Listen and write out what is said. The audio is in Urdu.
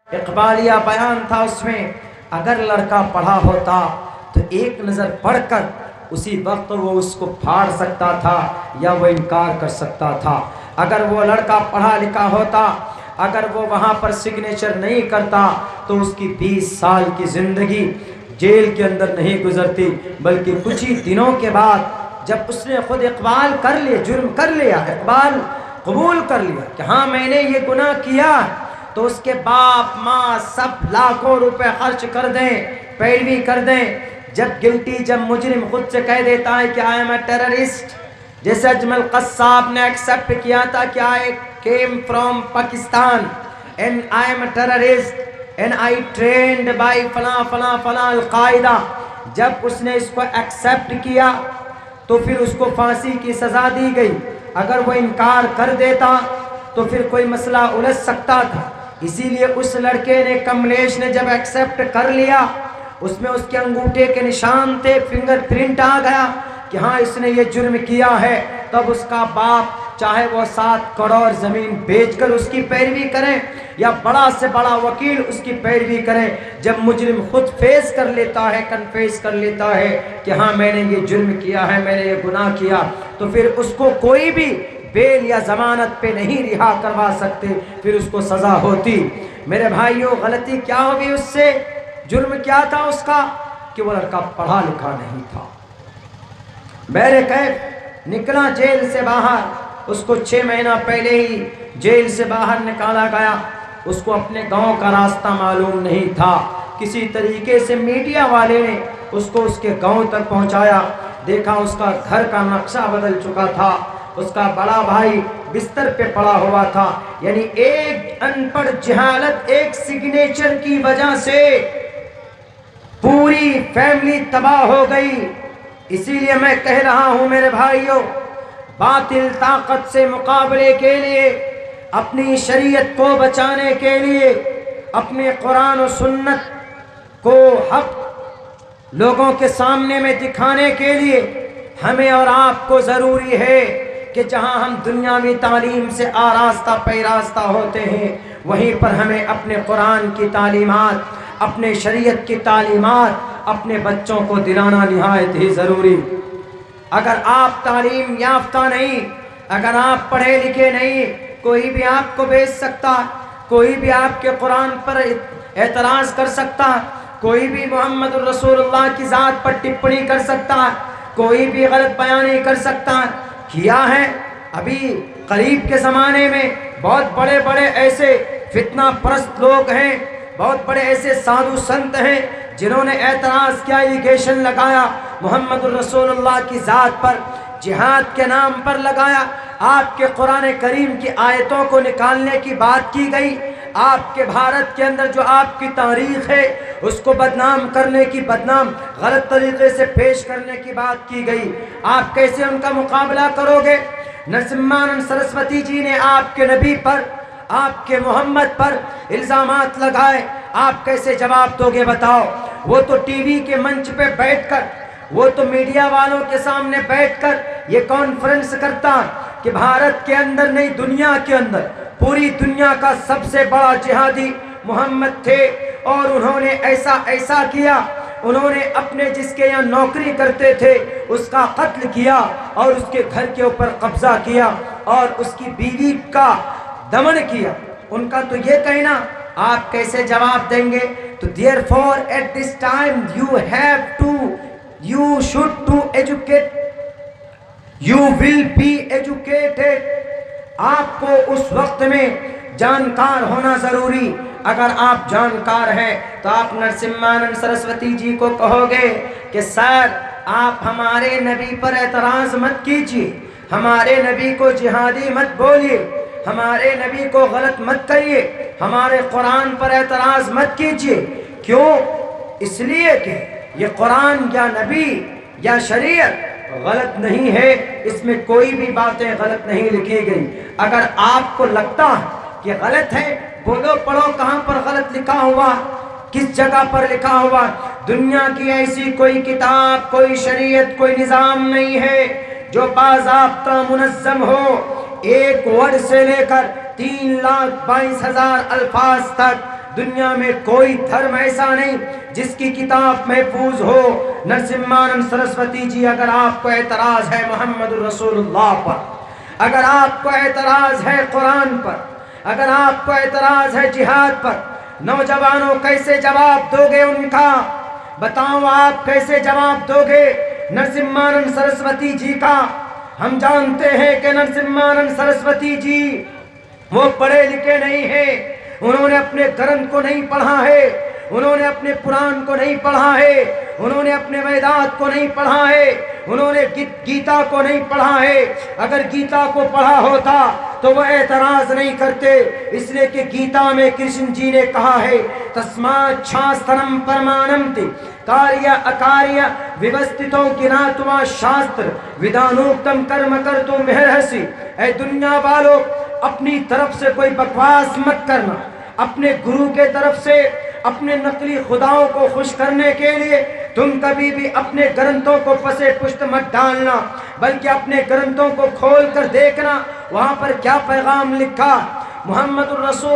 اقبالیہ بیان تھا اس میں، اگر لڑکا پڑھا ہوتا تو ایک نظر پڑھ کر اسی وقت وہ اس کو پھاڑ سکتا تھا یا وہ انکار کر سکتا تھا۔ اگر وہ لڑکا پڑھا لکھا ہوتا، اگر وہ وہاں پر سگنیچر نہیں کرتا تو اس کی 20 سال کی زندگی جیل کے اندر نہیں گزرتی، بلکہ کچھ ہی دنوں کے بعد جب اس نے خود اقبال کر لیا، جرم کر لیا، اقبال قبول کر لیا کہ ہاں میں نے یہ گناہ کیا، تو اس کے باپ ماں سب لاکھوں روپے خرچ کر دیں، پیروی کر دیں۔ جب مجرم خود سے کہہ دیتا ہے کہ آئی ایم اے ٹیررسٹ، جیسے اجمل قصاب نے ایکسیپٹ کیا تھا کہ I came from Pakistan and I am a terrorist and I trained by فلاں فلاں فلاں القاعدہ، جب اس نے اس کو ایکسیپٹ کیا تو پھر اس کو پھانسی کی سزا دی گئی۔ اگر وہ انکار کر دیتا تو پھر کوئی مسئلہ الجھ سکتا تھا، اسی لیے اس لڑکے نے، کملیش نے جب ایکسیپٹ کر لیا، اس میں اس کے انگوٹھے کے نشان تھے، فنگر پرنٹ آ گیا کہ ہاں اس نے یہ جرم کیا ہے، تب اس کا باپ چاہے وہ 7 کروڑ زمین بیچ کر اس کی پیروی کریں یا بڑا سے بڑا وکیل اس کی پیروی کریں، جب مجرم خود فیس کر لیتا ہے، کنفیس کر لیتا ہے کہ ہاں میں نے یہ جرم کیا ہے، میں نے یہ گناہ کیا، تو پھر اس کو کوئی بھی بیل یا ضمانت پہ نہیں رہا کروا سکتے، پھر اس کو سزا ہوتی۔ میرے بھائیوں، غلطی کیا ہوگی اس سے؟ جرم کیا تھا اس کا؟ کہ وہ لڑکا پڑھا لکھا نہیں تھا۔ بہرکیف نکلا جیل سے باہر، اس کو 6 مہینہ پہلے ہی جیل سے باہر نکالا گیا، اس کو اپنے گاؤں کا راستہ معلوم نہیں تھا، کسی طریقے سے میڈیا والے نے اس کو اس کے گاؤں تک پہنچایا، دیکھا اس کا گھر کا نقشہ بدل چکا تھا، اس کا بڑا بھائی بستر پہ پڑا ہوا تھا، یعنی ایک ان پڑھ جہالت، ایک سگنیچر کی وجہ سے پوری فیملی تباہ ہو گئی۔ اسی لیے میں کہہ رہا ہوں میرے بھائیوں، باطل طاقت سے مقابلے کے لیے، اپنی شریعت کو بچانے کے لیے، اپنے قرآن و سنت کو حق لوگوں کے سامنے میں دکھانے کے لیے ہمیں اور آپ کو ضروری ہے کہ جہاں ہم دنیاوی تعلیم سے آراستہ پیراستہ ہوتے ہیں، وہیں پر ہمیں اپنے قرآن کی تعلیمات، اپنے شریعت کی تعلیمات اپنے بچوں کو دلانا نہایت ہی ضروری۔ اگر آپ تعلیم یافتہ نہیں، اگر آپ پڑھے لکھے نہیں، کوئی بھی آپ کو بیچ سکتا، کوئی بھی آپ کے قرآن پر اعتراض کر سکتا، کوئی بھی محمد الرسول اللہ کی ذات پر ٹپڑی کر سکتا، کوئی بھی غلط بیانی کر سکتا۔ کیا ہے ابھی قریب کے زمانے میں بہت بڑے بڑے ایسے فتنہ پرست لوگ ہیں، بہت بڑے ایسے سادھو سنت ہیں جنہوں نے اعتراض کیا، ایلیگیشن لگایا محمد الرسول اللہ کی ذات پر، جہاد کے نام پر لگایا، آپ کے قرآن کریم کی آیتوں کو نکالنے کی بات کی گئی، آپ کے بھارت کے اندر جو آپ کی تاریخ ہے اس کو بدنام کرنے کی، غلط طریقے سے پیش کرنے کی بات کی گئی۔ آپ کیسے ان کا مقابلہ کرو گے؟ نرسمہانند سرسوتی جی نے آپ کے نبی پر، آپ کے محمد پر الزامات لگائے، آپ کیسے جواب دو گے بتاؤ؟ وہ تو ٹی وی کے منچ پہ بیٹھ کر، وہ تو میڈیا والوں کے سامنے بیٹھ کر یہ کانفرنس کرتا کہ بھارت کے اندر نہیں، دنیا کے اندر، پوری دنیا کا سب سے بڑا جہادی محمد تھے، اور انہوں نے ایسا ایسا کیا، انہوں نے اپنے جس کے یہاں نوکری کرتے تھے اس کا قتل کیا اور اس کے گھر کے اوپر قبضہ کیا اور اس کی بیوی کا دمن کیا۔ ان کا تو یہ کہنا، آپ کیسے جواب دیں گے؟ تو therefore at this time you should to educate, you will be educated۔ آپ کو اس وقت میں جانکار ہونا ضروری۔ اگر آپ جانکار ہیں تو آپ نرسمہانند سرسوتی جی کو کہو گے کہ سر آپ ہمارے نبی پر اعتراض مت کیجیے، ہمارے نبی کو جہادی مت بولیے، ہمارے نبی کو غلط مت کہیے، ہمارے قرآن پر اعتراض مت کیجیے۔ کیوں؟ اس لیے کہ یہ قرآن یا نبی یا شریعت غلط نہیں ہے، اس میں کوئی بھی باتیں غلط نہیں لکھی گئی۔ اگر آپ کو لگتا ہے کہ غلط ہے، بولو پڑھو کہاں پر غلط لکھا ہوا، کس جگہ پر لکھا ہوا۔ دنیا کی ایسی کوئی کتاب، کوئی شریعت، کوئی نظام نہیں ہے جو باضابطہ منظم ہو، ایک ورڈ سے لے کر 3,22,000 الفاظ تک دنیا میں کوئی دھرم ایسا نہیں جس کی کتاب محفوظ ہو۔ نرسمہانند سرسوتی جی، اگر آپ کو اعتراض ہے محمد الرسول اللہ پر، اگر آپ کو اعتراض ہے قرآن پر، اگر آپ کو اعتراض ہے جہاد پر، نوجوانوں کیسے جواب دو گے ان کا؟ بتاؤ آپ کیسے جواب دو گے نرسمہانند سرسوتی جی کا؟ ہم جانتے ہیں کہ نرسمہانند سرسوتی جی وہ پڑھے لکھے نہیں ہیں، انہوں نے اپنے گرنتھ کو نہیں پڑھا ہے، انہوں نے اپنے قرآن کو نہیں پڑھا ہے، انہوں نے اپنے ویدات کو نہیں پڑھا ہے، انہوں نے گیتا کو نہیں پڑھا ہے۔ اگر گیتا کو پڑھا ہوتا تو وہ اعتراض نہیں کرتے، اس لیے کہ گیتا میں کرشن جی نے کہا ہے تسمات شاسترم پرمانمتی کاریہ اکاریہ ویوستھتو گناتوا شاستر ودانوکتم کرم کرتو مہرہسی۔ اے دنیا والو، اپنی طرف سے کوئی بکواس مت کرنا، اپنے گرو کے طرف سے اپنے نقلی خداؤں کو خوش کرنے کے لیے تم کبھی بھی اپنے گرنتھوں کو پسے پشت مت ڈالنا، بلکہ اپنے گرنتھوں کو کھول کر دیکھنا وہاں پر کیا پیغام لکھا۔ محمد الرسول